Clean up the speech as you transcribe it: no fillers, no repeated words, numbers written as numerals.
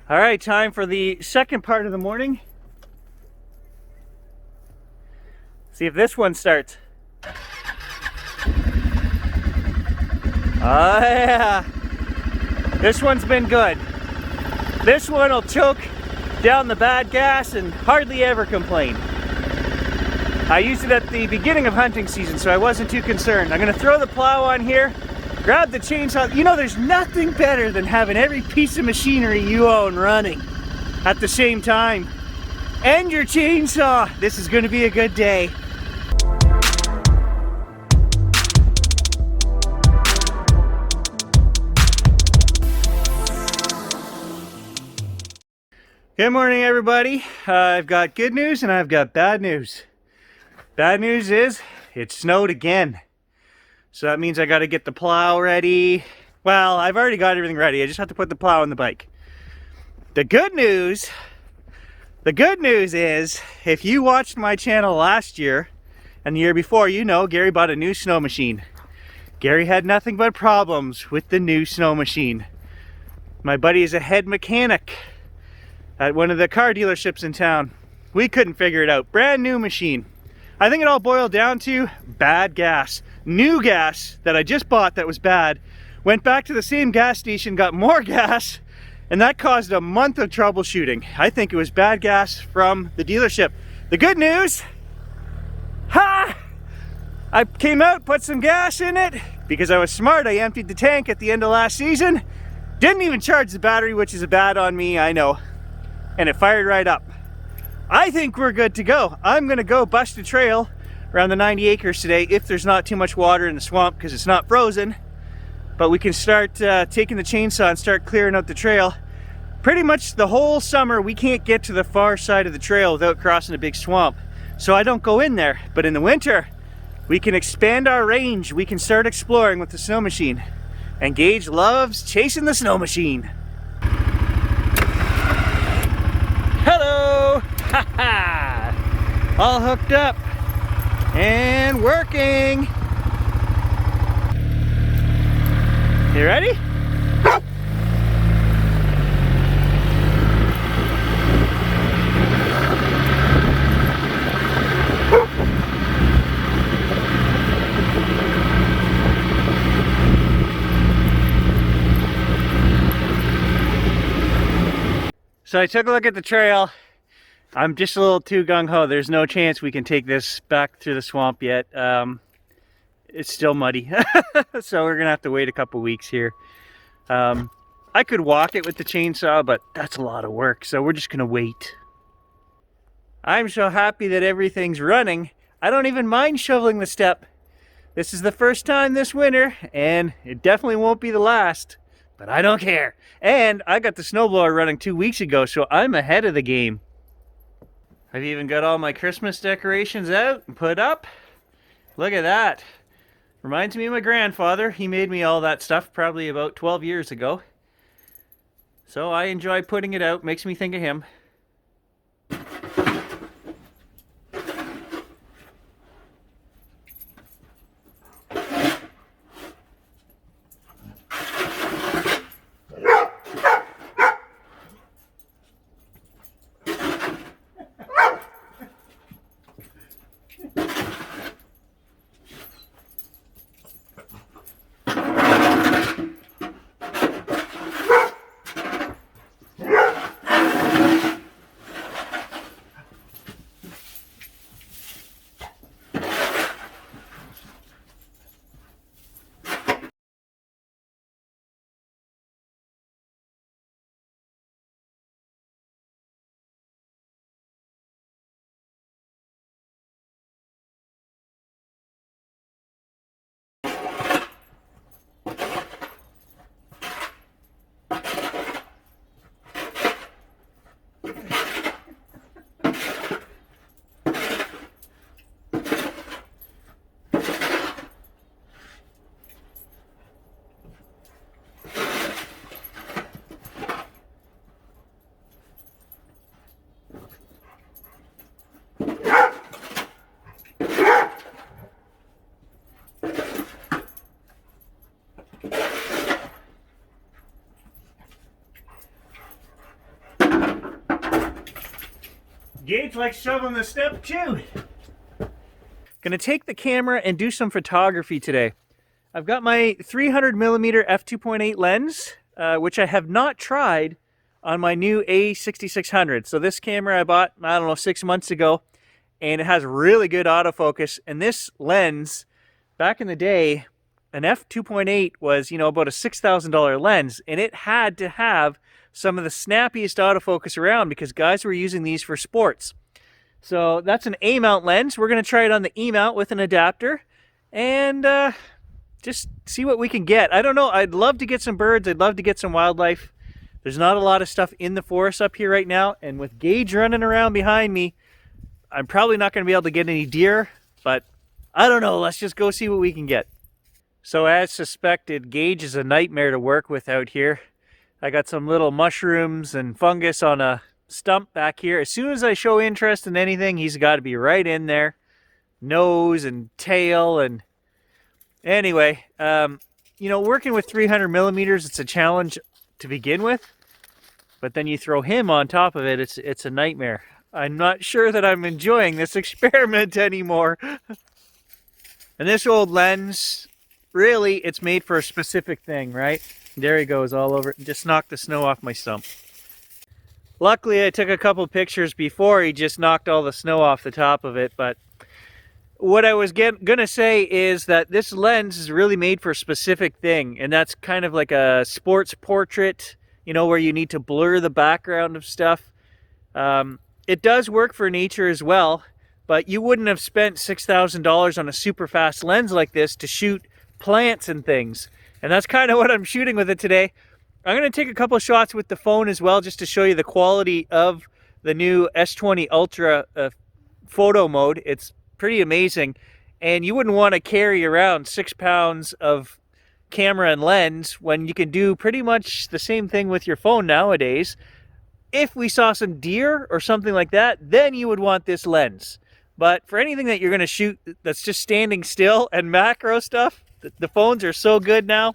All right, time for the second part of the morning. See if this one starts. Oh yeah, this one's been good. This one will choke down the bad gas and hardly ever complain. I used it at the beginning of hunting season, so I wasn't too concerned. I'm gonna throw the plow on here, grab the chainsaw. You know, there's nothing better than having every piece of machinery you own running at the same time. And your chainsaw. This is gonna be a good day. Good morning, everybody. I've got good news and I've got bad news. Bad news is it snowed again. So that means I got to get the plow ready. Well, I've already got everything ready. I just have to put the plow on the bike. The good news is if you watched my channel last year and the year before, you know Gary bought a new snow machine. Gary had nothing but problems with the new snow machine. My buddy is a head mechanic at one of the car dealerships in town. We couldn't figure it out. Brand new machine. I think it all boiled down to bad gas. New gas that I just bought that was bad. Went back to the same gas station, got more gas, and that caused a month of troubleshooting. I think it was bad gas from the dealership. The good news, I came out, put some gas in it. Because I was smart, I emptied the tank at the end of last season. Didn't even charge the battery, which is a bad on me, I know. And it fired right up. I think we're good to go. I'm gonna go bust a trail around the 90 acres today if there's not too much water in the swamp because it's not frozen. But we can start taking the chainsaw and start clearing out the trail. Pretty much the whole summer we can't get to the far side of the trail without crossing a big swamp. So I don't go in there. But in the winter, we can expand our range. We can start exploring with the snow machine. And Gage loves chasing the snow machine. Hello! Ha-ha! All hooked up and working. You ready? So I took a look at the trail. I'm just a little too gung-ho. There's no chance we can take this back through the swamp yet. It's still muddy. So we're gonna have to wait a couple weeks here. I could walk it with the chainsaw, but that's a lot of work. So we're just gonna wait. I'm so happy that everything's running. I don't even mind shoveling the step. This is the first time this winter, and it definitely won't be the last. But I don't care. And I got the snowblower running 2 weeks ago, so I'm ahead of the game. I've even got all my Christmas decorations out and put up. Look at that. Reminds me of my grandfather. He made me all that stuff probably about 12 years ago. So I enjoy putting it out. Makes me think of him. Gage likes shoveling the step too. Gonna take the camera and do some photography today. I've got my 300mm f2.8 lens, which I have not tried on my new A6600. So this camera I bought, I don't know, 6 months ago, and it has really good autofocus. And this lens, back in the day, an f2.8 was, about a $6,000 lens, and it had to have some of the snappiest autofocus around because guys were using these for sports. So that's an A-mount lens. We're going to try it on the E-mount with an adapter and just see what we can get. I don't know. I'd love to get some birds. I'd love to get some wildlife. There's not a lot of stuff in the forest up here right now, and with Gage running around behind me, I'm probably not going to be able to get any deer, but I don't know. Let's just go see what we can get. So as suspected, Gage is a nightmare to work with out here. I got some little mushrooms and fungus on a stump back here. As soon as I show interest in anything, he's got to be right in there. Nose and tail. And anyway, working with 300mm, it's a challenge to begin with, but then you throw him on top of it, it's a nightmare. I'm not sure that I'm enjoying this experiment anymore. And this old lens, really, it's made for a specific thing, right? There he goes all over. Just knocked the snow off my stump. Luckily, I took a couple pictures before he just knocked all the snow off the top of it. But what I was gonna say is that this lens is really made for a specific thing, and that's kind of like a sports portrait, where you need to blur the background of stuff. It does work for nature as well, but you wouldn't have spent $6,000 on a super fast lens like this to shoot plants and things. And that's kind of what I'm shooting with it today. I'm going to take a couple of shots with the phone as well, just to show you the quality of the new S20 Ultra photo mode. It's pretty amazing. And you wouldn't want to carry around 6 pounds of camera and lens when you can do pretty much the same thing with your phone nowadays. If we saw some deer or something like that, then you would want this lens. But for anything that you're going to shoot that's just standing still and macro stuff, the phones are so good now.